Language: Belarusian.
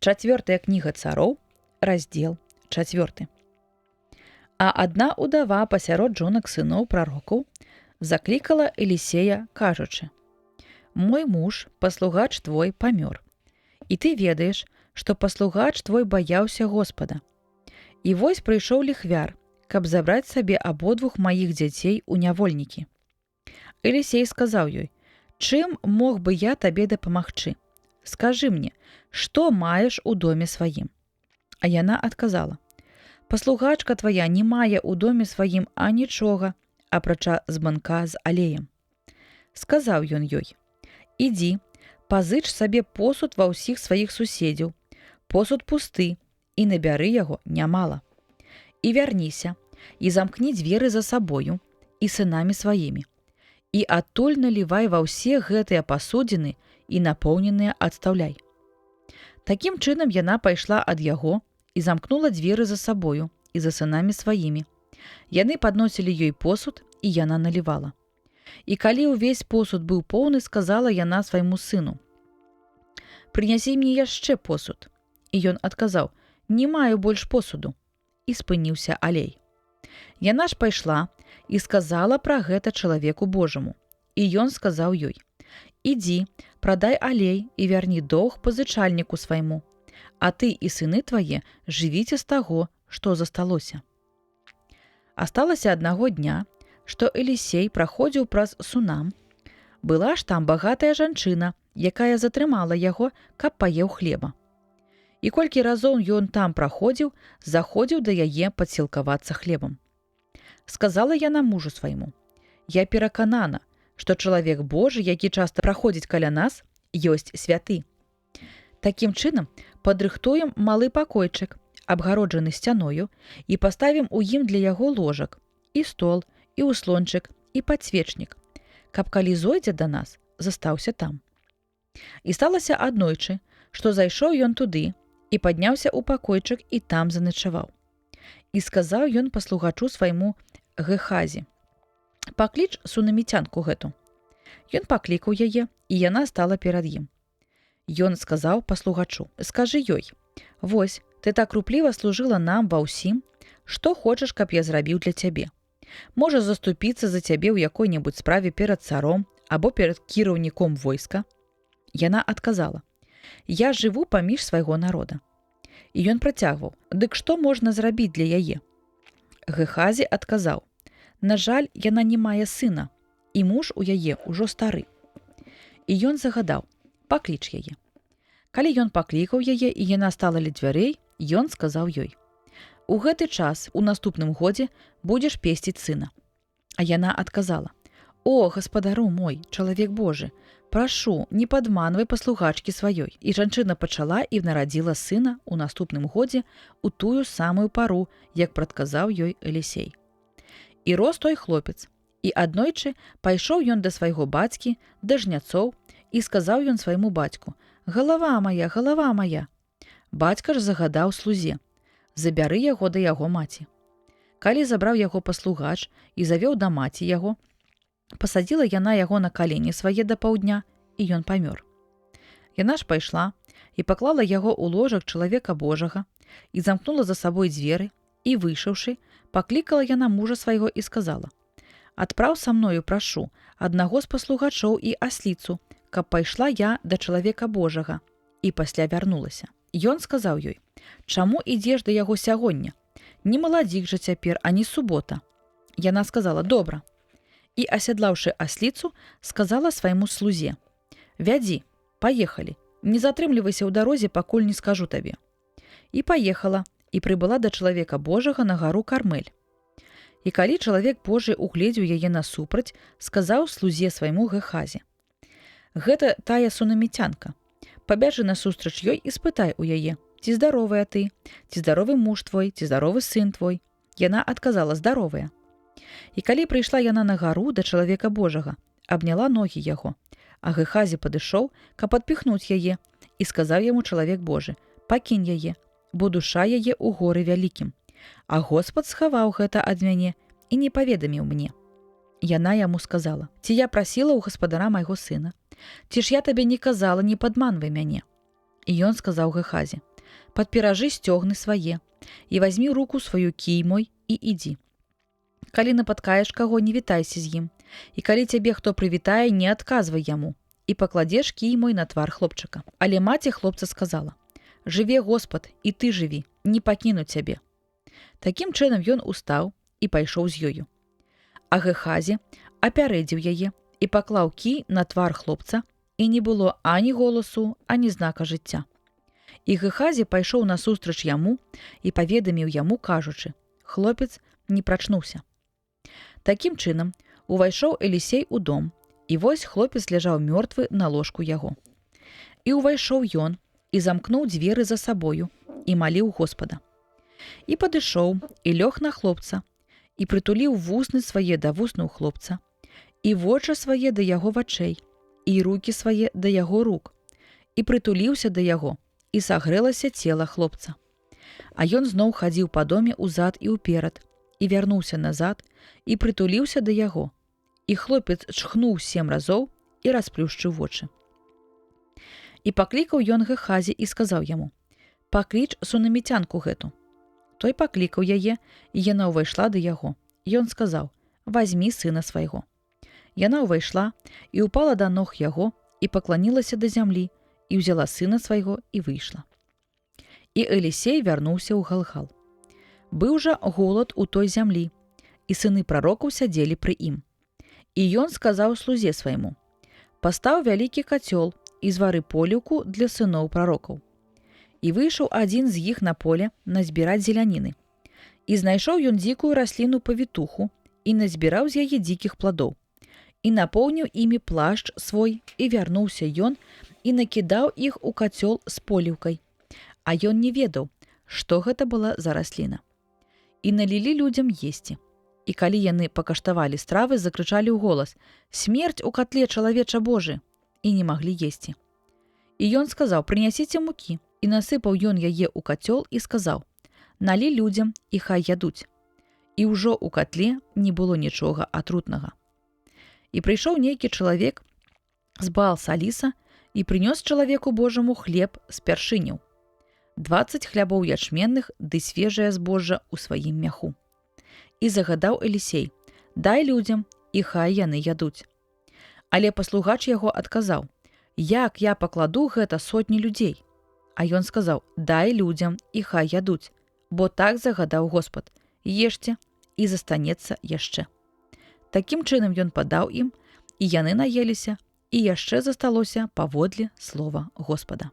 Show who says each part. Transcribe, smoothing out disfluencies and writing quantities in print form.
Speaker 1: 4 кніга цароў, раздзел 4. А адна ўдава пасярод жонак сыноў прарокаў заклікала Элісея, кажучы: «Мой муж, паслугач твой, памёр, і ты ведаеш, што паслугач твой баяўся Господа. І вось прыйшоў ліхвяр, каб забраць сабе абодвух маіх дзяцей у нявольнікі». Элісей сказаў ёй: «Чым мог бы я табе дапамагчы? Скажы мне, што маеш у доме сваім?» А яна адказала: «Паслугачка твая не мае ў доме сваім анічога, апрача збанка з алеем». Сказаў ён ёй: «Ідзі, пазыч сабе посуд ва ўсіх сваіх суседзяў, посуд пусты, і набяры яго нямала. І вярніся, і замкні дзверы за сабою і сынамі сваімі, і адтуль налівай ва ўсе гэтыя пасудзіны і напоўненыя адстаўляй». Такім чынам яна пайшла ад яго і замкнула дзверы за сабою і за сынамі сваімі. Яны падносілі ёй посуд, і яна налівала. І калі ўвесь посуд быў поўны, сказала яна свайму сыну: «Прынясі мне яшчэ посуд». І ён адказаў: «Не маю больш посуду». І спыніўся алей. Яна ж пайшла і сказала пра гэта чалавеку Божаму. І ён сказаў ёй: «Ідзі, прадай алей і вярні доўг пазычальніку свайму, а ты і сыны твае жывіце з таго, што засталося». Асталася аднаго дня, што Элісей праходзіў праз Сунам. Была ж там багатая жанчына, якая затрымала яго, каб паеў хлеба. І колькі разоў ён там праходзіў, заходзіў да яе падсілкавацца хлебам. Сказала яна мужу свайму: «Я пераканана, што чалавек Божы, які часта праходзіць каля нас, ёсць святы. Такім чынам падрыхтуем малы пакойчык, абгароджаны сцяною, і паставім у ім для яго ложак, і стол, і ўслончык, і падсвечнік, каб калі зойдзе да нас, застаўся там». І сталася аднойчы, што зайшоў ён туды і падняўся ў пакойчык і там заначаваў. І сказаў ён паслугачу свайму Гехазі: «Пакліч сунаміцянку гэту». Ён паклікаў яе, і яна стала перад ім. Ён сказаў паслугачу: «Скажы ёй: вось, ты так рупліва служыла нам ва ўсім, што хочаш, каб я зрабіў для цябе? Можа заступіцца за цябе ў якой-небудзь справе перад царом або перад кіраўніком войска?» Яна адказала: «Я жыву паміж свайго народа». І ён працягваў: «Дык што можна зрабіць для яе?» Гехазі адказаў: «На жаль, яна не мае сына, і муж у яе ўжо стары». І ён загадаў: «Пакліч яе». Калі ён паклікаў яе, і яна стала ля дзвярэй, ён сказаў ёй: «У гэты час, у наступным годзе, будзеш песціць сына». А яна адказала: «О, гаспадару мой, чалавек Божы, прашу, не падманвай паслугачкі сваёй». І жанчына пачала і нарадзіла сына ў наступным годзе у тую самую пару, як прадказаў ёй Элісей. І рос той хлопец, і аднойчы пайшоў ён да свайго бацькі, да жняцоў, і сказаў ён свайму бацьку: «Галава моя, галава моя». Бацька ж загадаў слузе: «Забяры яго да яго маці». Калі забраў яго паслугач і завёў да маці яго, пасадзіла яна яго на калені свае да паўдня, і ён памёр. Яна ж пайшла і паклала яго ў ложак чалавека Божага, і замкнула за сабой дзверы, і, выйшаўшы, паклікала яна мужа свайго і сказала: «Адпраў са мною, прашу, аднаго з паслугачоў і асліцу, каб пайшла я да чалавека Божага, і пасля вярнулася». Ён сказаў ёй: «Чаму ідзеш да яго сягоння? Не маладзік жа цяпер, а не субота». Яна сказала: «Добра». І, асядлаўшы асліцу, сказала свайму слузе: «Вядзі, паехалі, не затрымлівайся ў дарозе, пакуль не скажу табе». І паехала, і прыбыла да чалавека Божага на гару Кармель. І калі чалавек Божы угледзеў яе насупраць, сказаў слузе свайму Гехазі: «Гэта тая сунаміцянка. Пабяжы насустрач ёй і спытай у яе, ці здаровая ты, ці здаровы муж твой, ці здаровы сын твой». Яна адказала: «Здаровая». І калі прыйшла яна на гару да чалавека Божага, абняла ногі яго, а Гехазі падышоў, каб адпіхнуць яе, і сказаў яму чалавек Божы: «Пакінь яе, бо душа яе ў горы вялікім, а Господ схаваў гэта ад мяне і не паведаміў мне». Яна яму сказала: «Ці я прасіла ў гаспадара майго сына? Ці ж я табе не казала, не падманвай мяне?» І ён сказаў Гехазі: падперажы сцёгны свае, і вазьмі руку сваю кіймой і ідзі. Калі напаткаеш каго, не вітайся з ім, і калі цябе хто прывітае, не адказвай яму, і пакладзеш кіймой на твар хлопчыка. Але маці хлопца сказала: «Жыве Господ, і ты жыві, не пакіну цябе». Такім чынам ён устаў і пайшоў з ёю. А Гехазі апярэдзіў яе і паклаў кій на твар хлопца, і не было ані голасу, ані знака жыцця. І Гехазі пайшоў насустрач яму і паведаміў яму, кажучы: «Хлопец не прачнуўся». Такім чынам увайшоў Элісей у дом, і вось хлопец ляжаў мёртвы на ложку яго. І ўвайшоў ён і замкнуў дзверы за сабою і маліў Господа. І падышоў і лёг на хлопца, і прытуліў вусны свае да вуснаў хлопца, і вочы свае да яго вачэй, і рукі свае да яго рук, і прытуліўся да яго, і сагрэлася цела хлопца. А ён зноў хадзіў па доме ўзад і ўперад, і вярнуўся назад, і прытуліўся да яго. І хлопец чхнуў 7 разоў і расплюшчыў вочы. І паклікаў ён Гехазі і сказаў яму: «Пакліч сунаміцянку гэту». Той паклікаў яе, і яна ўвайшла да яго. Ён сказаў: «Вазьмі сына свайго». Яна ўвайшла і ўпала да ног яго, і пакланілася да зямлі, і ўзяла сына свайго і выйшла. І Элісей вярнуўся ў Галгал. Быў жа голад у той зямлі, і сыны прарокаў сядзелі пры ім. І ён сказаў слузе свайму: «Пастаў вялікі кацёл і звары поліўку для сыноў прарокаў». І выйшаў адзін з іх на поле назбіраць зеляніны. І знайшоў ён дзікую расліну павітуху і назбіраў з яе дзікіх пладоў. І напоўніў імі плашч свой, і вярнуўся ён і накідаў іх у кацёл з поліўкай. А ён не ведаў, што гэта была за расліна. І налілі людзям есці. І калі яны пакаштавалі стравы, закрычалі ў голас: «Смерць у катле, чалавеча Божы!» І не маглі есці. І ён сказаў: «Прынясіце мукі». І насыпаў ён яе ў кацёл і сказаў: «Налі людзям, і хай ядуць». І ўжо ў катле не было нічога атрутнага. І прыйшоў нейкі чалавек з Баал-Саліса і прынёс чалавеку Божаму хлеб з пяршыняў, 20 хлябоў ячменных ды свежае збожжа ў сваім мяху. І загадаў Элісей: «Дай людзям, і хай яны ядуць». Але паслугач яго адказаў: «Як я пакладу гэта сотні людзей?» А ён сказаў: «Дай людзям, і хай ядуць, бо так загадаў Господ: ешце, і застанецца яшчэ». Такім чынам ён падаў ім, і яны наеліся, і яшчэ засталося паводле слова Господа.